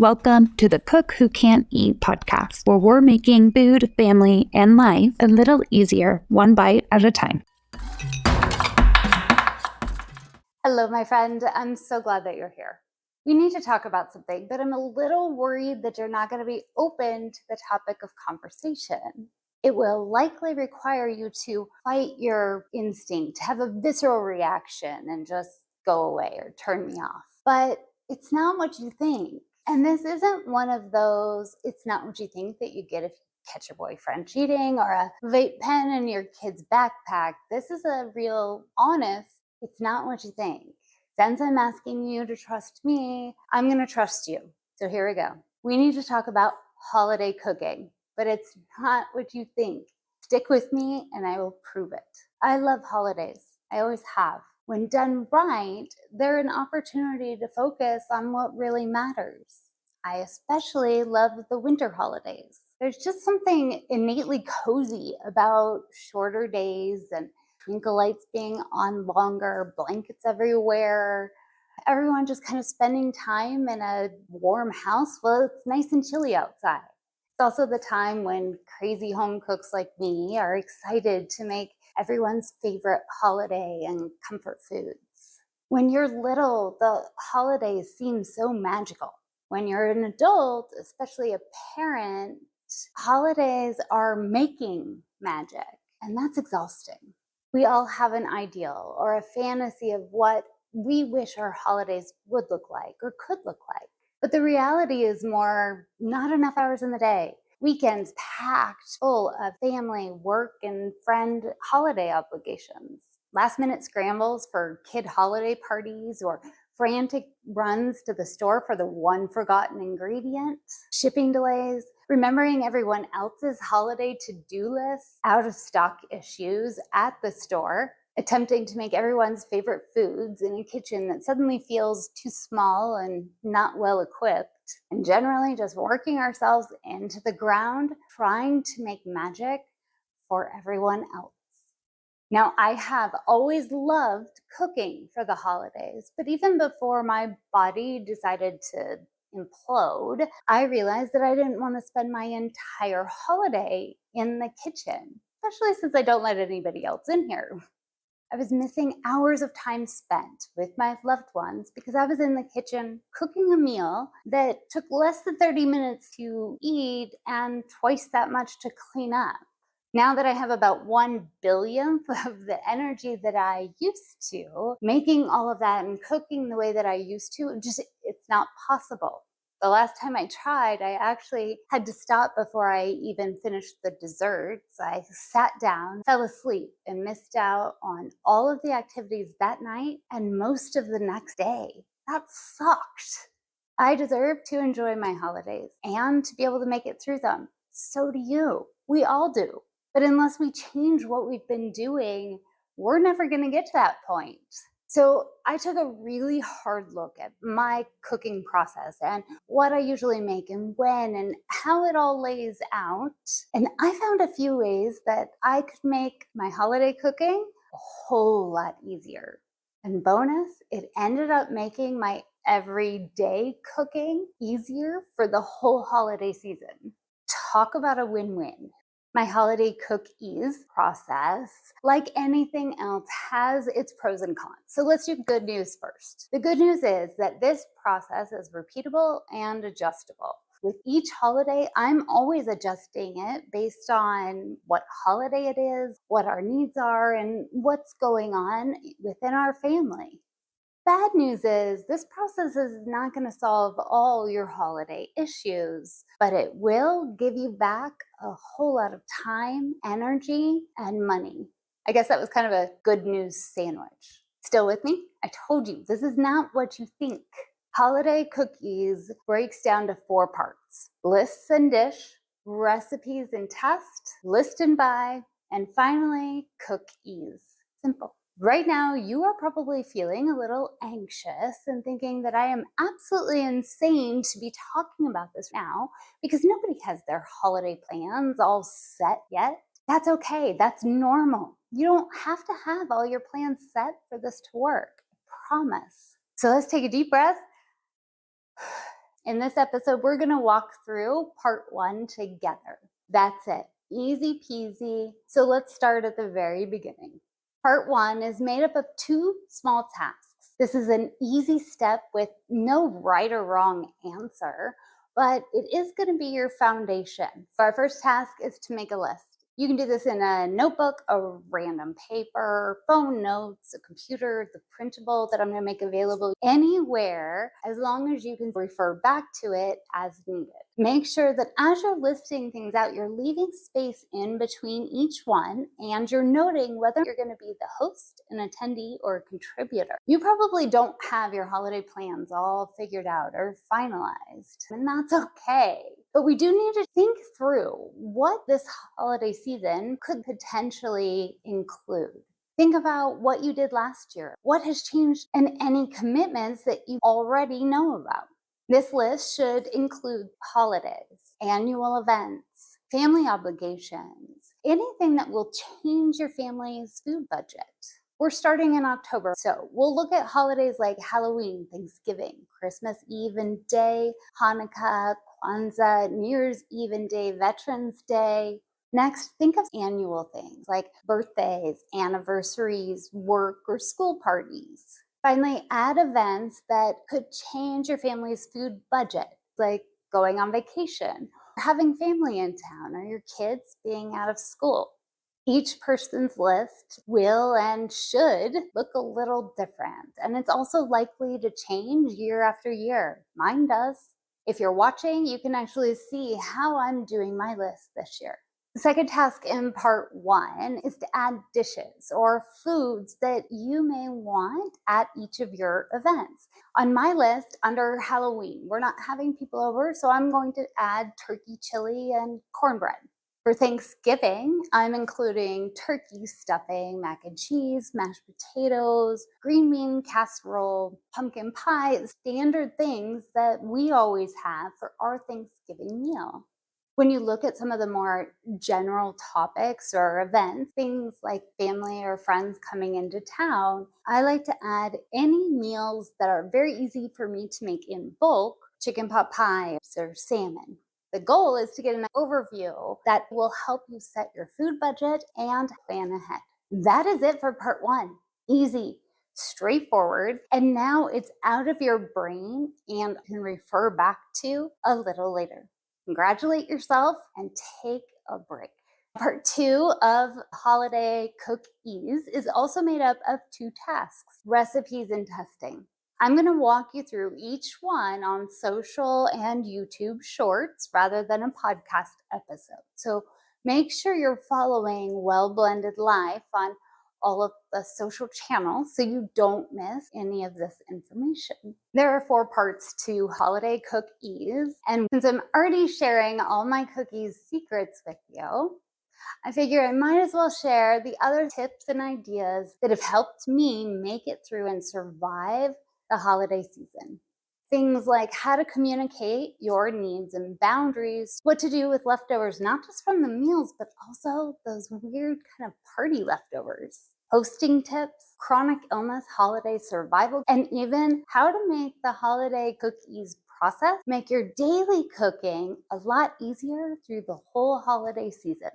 Welcome to the Cook Who Can't Eat podcast, where we're making food, family, and life a little easier, one bite at a time. Hello, my friend. I'm so glad that you're here. We need to talk about something, but I'm a little worried that you're not going to be open to the topic of conversation. It will likely require you to fight your instinct, have a visceral reaction, and just go away or turn me off. But it's not what you think. And this isn't one of those, it's not what you think that you get if you catch your boyfriend cheating or a vape pen in your kid's backpack. This is a real, honest, it's not what you think. Since I'm asking you to trust me, I'm going to trust you. So here we go. We need to talk about holiday cooking, but it's not what you think. Stick with me and I will prove it. I love holidays. I always have. When done right, they're an opportunity to focus on what really matters. I especially love the winter holidays. There's just something innately cozy about shorter days and twinkle lights being on longer, blankets everywhere, everyone just kind of spending time in a warm house while it's nice and chilly outside. It's also the time when crazy home cooks like me are excited to make everyone's favorite holiday and comfort foods. When you're little, the holidays seem so magical. When you're an adult, especially a parent, holidays are making magic, and that's exhausting. We all have an ideal or a fantasy of what we wish our holidays would look like or could look like. But the reality is more not enough hours in the day. Weekends packed full of family, work, and friend holiday obligations. Last minute scrambles for kid holiday parties or frantic runs to the store for the one forgotten ingredient. Shipping delays. Remembering everyone else's holiday to-do lists, out of stock issues at the store, attempting to make everyone's favorite foods in a kitchen that suddenly feels too small and not well equipped, and generally just working ourselves into the ground, trying to make magic for everyone else. Now, I have always loved cooking for the holidays, but even before my body decided to implode, I realized that I didn't want to spend my entire holiday in the kitchen, especially since I don't let anybody else in here. I was missing hours of time spent with my loved ones because I was in the kitchen cooking a meal that took less than 30 minutes to eat and twice that much to clean up. Now that I have about 1/1000th of the energy that I used to, making all of that and cooking the way that I used to, it's not possible. The last time I tried, I actually had to stop before I even finished the desserts. I sat down, fell asleep, and missed out on all of the activities that night and most of the next day. That sucked. I deserve to enjoy my holidays and to be able to make it through them. So do you. We all do. But unless we change what we've been doing, we're never going to get to that point. So I took a really hard look at my cooking process and what I usually make and when and how it all lays out. And I found a few ways that I could make my holiday cooking a whole lot easier. And bonus, it ended up making my everyday cooking easier for the whole holiday season. Talk about a win-win. My holiday CookEase process, like anything else, has its pros and cons. So let's do good news first. The good news is that this process is repeatable and adjustable. With each holiday, I'm always adjusting it based on what holiday it is, what our needs are, and what's going on within our family. Bad news is this process is not going to solve all your holiday issues, but it will give you back a whole lot of time, energy, and money. I guess that was kind of a good news sandwich. Still with me? I told you, this is not what you think. Holiday CookEase breaks down to 4 parts: lists and dish, recipes and test, list and buy, and finally, CookEase. Simple. Right now, you are probably feeling a little anxious and thinking that I am absolutely insane to be talking about this now because nobody has their holiday plans all set yet. That's okay. That's normal. You don't have to have all your plans set for this to work. I promise. So let's take a deep breath In this episode, we're going to walk through part 1 together. That's it. Easy peasy. So let's start at the very beginning. Part 1 is made up of 2 small tasks. This is an easy step with no right or wrong answer, but it is going to be your foundation. Our first task is to make a list. You can do this in a notebook, a random paper, phone notes, a computer, the printable that I'm going to make available anywhere, as long as you can refer back to it as needed. Make sure that as you're listing things out, you're leaving space in between each one and you're noting whether you're going to be the host, an attendee, or a contributor. You probably don't have your holiday plans all figured out or finalized, and that's okay. But we do need to think through what this holiday season could potentially include. Think about what you did last year, what has changed, and any commitments that you already know about. This list should include holidays, annual events, family obligations, anything that will change your family's food budget. We're starting in October, so we'll look at holidays like Halloween, Thanksgiving, Christmas Eve and Day, Hanukkah, Kwanzaa, New Year's Eve and Day, Veterans Day. Next, think of annual things like birthdays, anniversaries, work or school parties. Finally, add events that could change your family's food budget, like going on vacation, or having family in town, or your kids being out of school. Each person's list will and should look a little different, and it's also likely to change year after year. Mine does. If you're watching, you can actually see how I'm doing my list this year. The second task in part 1 is to add dishes or foods that you may want at each of your events. On my list, under Halloween, we're not having people over, so I'm going to add turkey chili and cornbread. For Thanksgiving, I'm including turkey stuffing, mac and cheese, mashed potatoes, green bean casserole, pumpkin pie, standard things that we always have for our Thanksgiving meal. When you look at some of the more general topics or events, things like family or friends coming into town, I like to add any meals that are very easy for me to make in bulk, chicken pot pie or salmon. The goal is to get an overview that will help you set your food budget and plan ahead. That is it for part 1. Easy, straightforward, and now it's out of your brain and you can refer back to a little later. Congratulate yourself and take a break. Part 2 of Holiday CookEase is also made up of 2 tasks, recipes and testing. I'm going to walk you through each one on social and YouTube shorts rather than a podcast episode. So make sure you're following Well Blended Life on all of the social channels so you don't miss any of this information. There are 4 parts to Holiday CookEase, and since I'm already sharing all my cookies secrets with you, I figure I might as well share the other tips and ideas that have helped me make it through and survive the holiday season. Things like how to communicate your needs and boundaries, what to do with leftovers, not just from the meals, but also those weird kind of party leftovers, hosting tips, chronic illness, holiday survival, and even how to make the holiday CookEase process make your daily cooking a lot easier through the whole holiday season.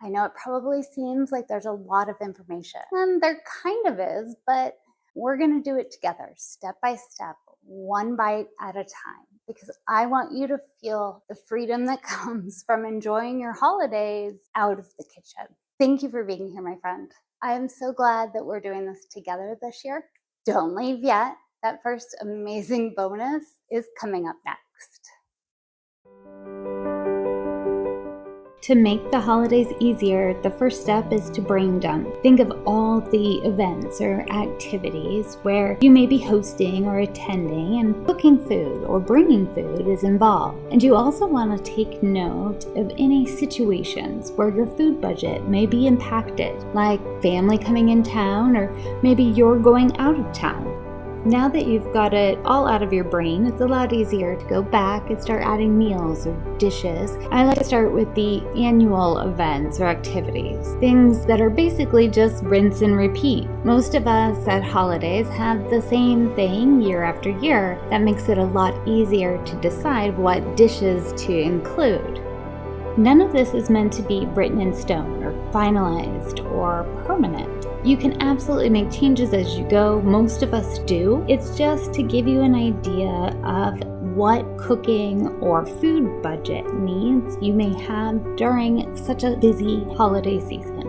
I know it probably seems like there's a lot of information, and there kind of is, but we're going to do it together, step by step, one bite at a time, because I want you to feel the freedom that comes from enjoying your holidays out of the kitchen. Thank you for being here, my friend. I am so glad that we're doing this together this year. Don't leave yet. That first amazing bonus is coming up next. To make the holidays easier, the first step is to brain dump. Think of all the events or activities where you may be hosting or attending, and cooking food or bringing food is involved. And you also want to take note of any situations where your food budget may be impacted, like family coming in town or maybe you're going out of town. Now that you've got it all out of your brain, it's a lot easier to go back and start adding meals or dishes. I like to start with the annual events or activities, things that are basically just rinse and repeat. Most of us at holidays have the same thing year after year. That makes it a lot easier to decide what dishes to include. None of this is meant to be written in stone or finalized or permanent. You can absolutely make changes as you go. Most of us do. It's just to give you an idea of what cooking or food budget needs you may have during such a busy holiday season.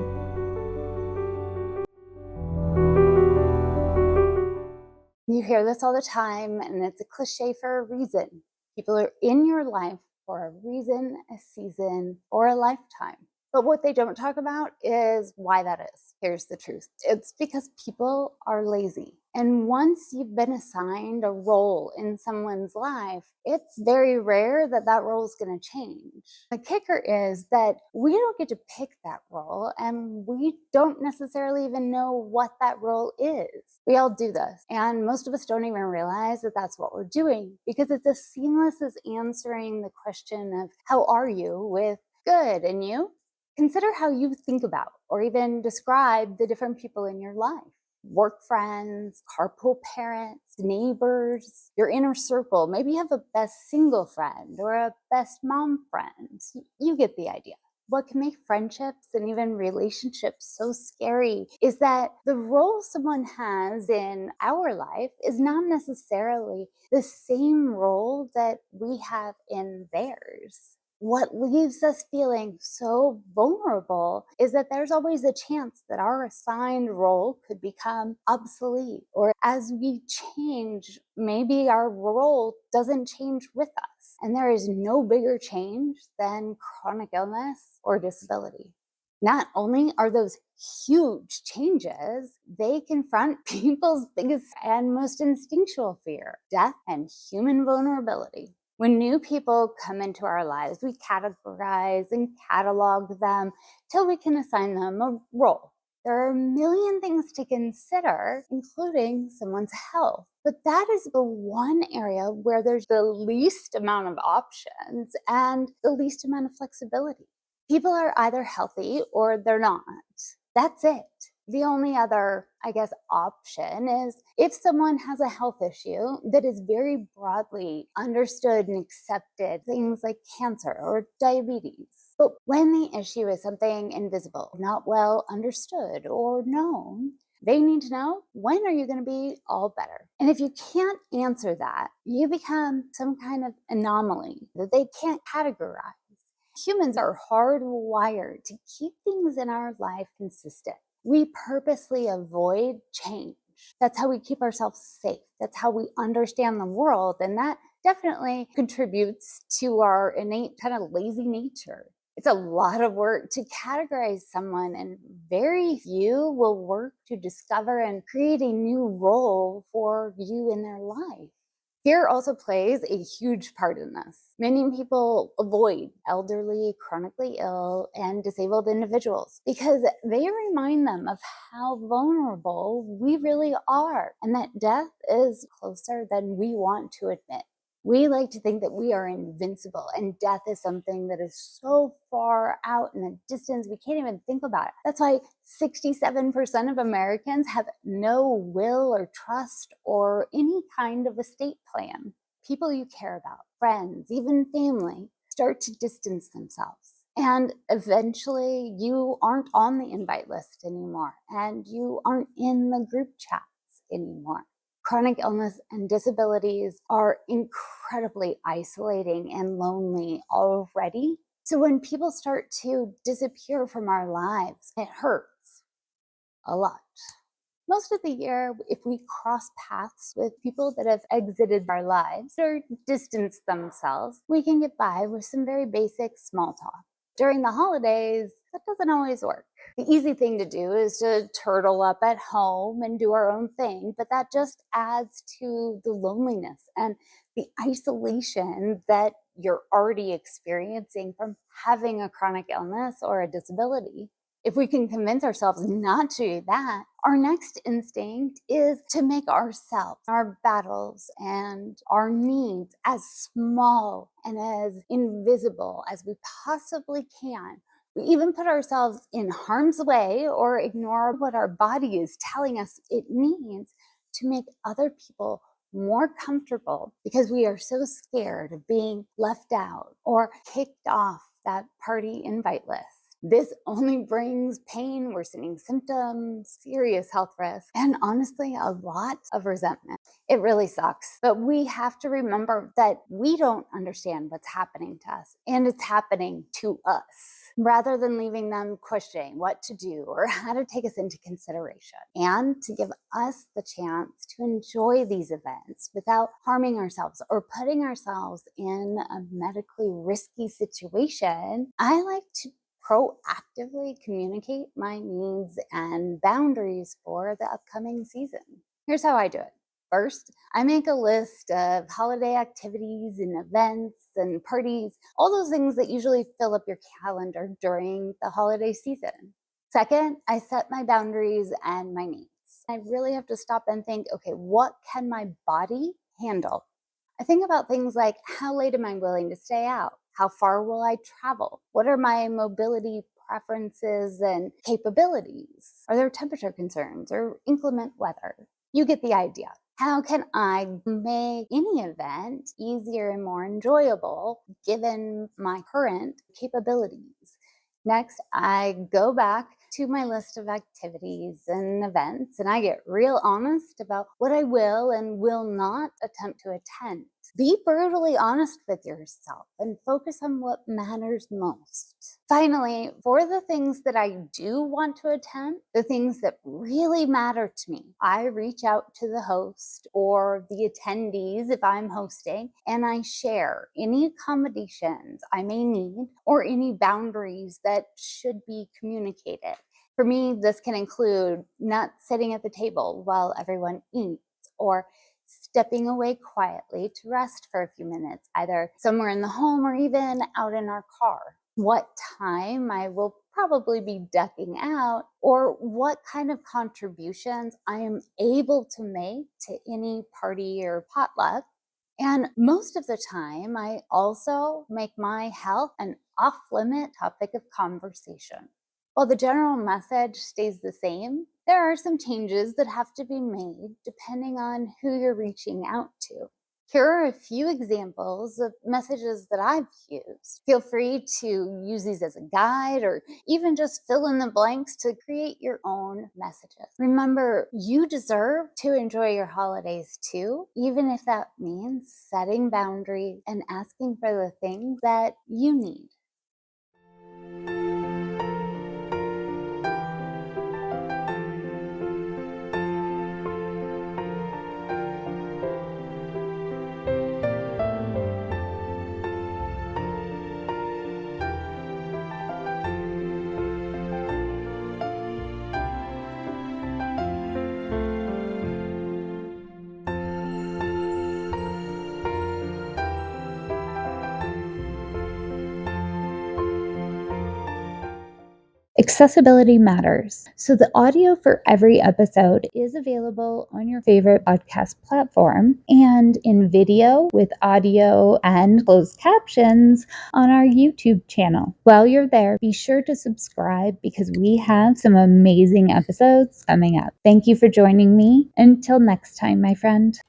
You hear this all the time, and it's a cliche for a reason. People are in your life for a reason, a season, or a lifetime. But what they don't talk about is why that is. Here's the truth. It's because people are lazy. And once you've been assigned a role in someone's life, it's very rare that that role is going to change. The kicker is that we don't get to pick that role, and we don't necessarily even know what that role is. We all do this, and most of us don't even realize that that's what we're doing, because it's as seamless as answering the question of, how are you, with good, and you? Consider how you think about or even describe the different people in your life. Work friends, carpool parents, neighbors, your inner circle. Maybe you have a best single friend or a best mom friend. You get the idea. What can make friendships and even relationships so scary is that the role someone has in our life is not necessarily the same role that we have in theirs. What leaves us feeling so vulnerable is that there's always a chance that our assigned role could become obsolete, or as we change, maybe our role doesn't change with us. And there is no bigger change than chronic illness or disability. Not only are those huge changes, they confront people's biggest and most instinctual fear, death and human vulnerability. When new people come into our lives, we categorize and catalog them till we can assign them a role. There are a million things to consider, including someone's health. But that is the one area where there's the least amount of options and the least amount of flexibility. People are either healthy or they're not. That's it. The only other, option is if someone has a health issue that is very broadly understood and accepted, things like cancer or diabetes. But when the issue is something invisible, not well understood or known, they need to know, when are you going to be all better? And if you can't answer that, you become some kind of anomaly that they can't categorize. Humans are hardwired to keep things in our life consistent. We purposely avoid change. That's how we keep ourselves safe. That's how we understand the world. And that definitely contributes to our innate kind of lazy nature. It's a lot of work to categorize someone, and very few will work to discover and create a new role for you in their life. Fear also plays a huge part in this. Many people avoid elderly, chronically ill, and disabled individuals because they remind them of how vulnerable we really are, and that death is closer than we want to admit. We like to think that we are invincible, and death is something that is so far out in the distance we can't even think about it. That's why 67% of Americans have no will or trust or any kind of estate plan. People you care about, friends, even family, start to distance themselves. And eventually you aren't on the invite list anymore, and you aren't in the group chats anymore. Chronic illness and disabilities are incredibly isolating and lonely already. So when people start to disappear from our lives, it hurts a lot. Most of the year, if we cross paths with people that have exited our lives or distanced themselves, we can get by with some very basic small talk. During the holidays, that doesn't always work. The easy thing to do is to turtle up at home and do our own thing, but that just adds to the loneliness and the isolation that you're already experiencing from having a chronic illness or a disability. If we can convince ourselves not to do that, our next instinct is to make ourselves, our battles, and our needs as small and as invisible as we possibly can. We even put ourselves in harm's way or ignore what our body is telling us it needs to make other people more comfortable because we are so scared of being left out or kicked off that party invite list. This only brings pain, worsening symptoms, serious health risks, and honestly, a lot of resentment. It really sucks. But we have to remember that we don't understand what's happening to us, and it's happening to us, rather than leaving them questioning what to do or how to take us into consideration, and to give us the chance to enjoy these events without harming ourselves or putting ourselves in a medically risky situation. I like to proactively communicate my needs and boundaries for the upcoming season. Here's how I do it. First, I make a list of holiday activities and events and parties, all those things that usually fill up your calendar during the holiday season. Second, I set my boundaries and my needs. I really have to stop and think, okay, what can my body handle? I think about things like, how late am I willing to stay out? How far will I travel? What are my mobility preferences and capabilities? Are there temperature concerns or inclement weather? You get the idea. How can I make any event easier and more enjoyable given my current capabilities? Next, I go back to my list of activities and events, and I get real honest about what I will and will not attempt to attend. Be brutally honest with yourself and focus on what matters most. Finally, for the things that I do want to attend, the things that really matter to me, I reach out to the host or the attendees if I'm hosting, and I share any accommodations I may need or any boundaries that should be communicated. For me, this can include not sitting at the table while everyone eats, or stepping away quietly to rest for a few minutes, either somewhere in the home or even out in our car. What time I will probably be ducking out, or what kind of contributions I am able to make to any party or potluck. And most of the time, I also make my health an off limit topic of conversation. While the general message stays the same, there are some changes that have to be made depending on who you're reaching out to. Here are a few examples of messages that I've used. Feel free to use these as a guide or even just fill in the blanks to create your own messages. Remember, you deserve to enjoy your holidays too, even if that means setting boundaries and asking for the things that you need. Accessibility matters. So the audio for every episode is available on your favorite podcast platform and in video with audio and closed captions on our YouTube channel. While you're there, be sure to subscribe because we have some amazing episodes coming up. Thank you for joining me. Until next time, my friend.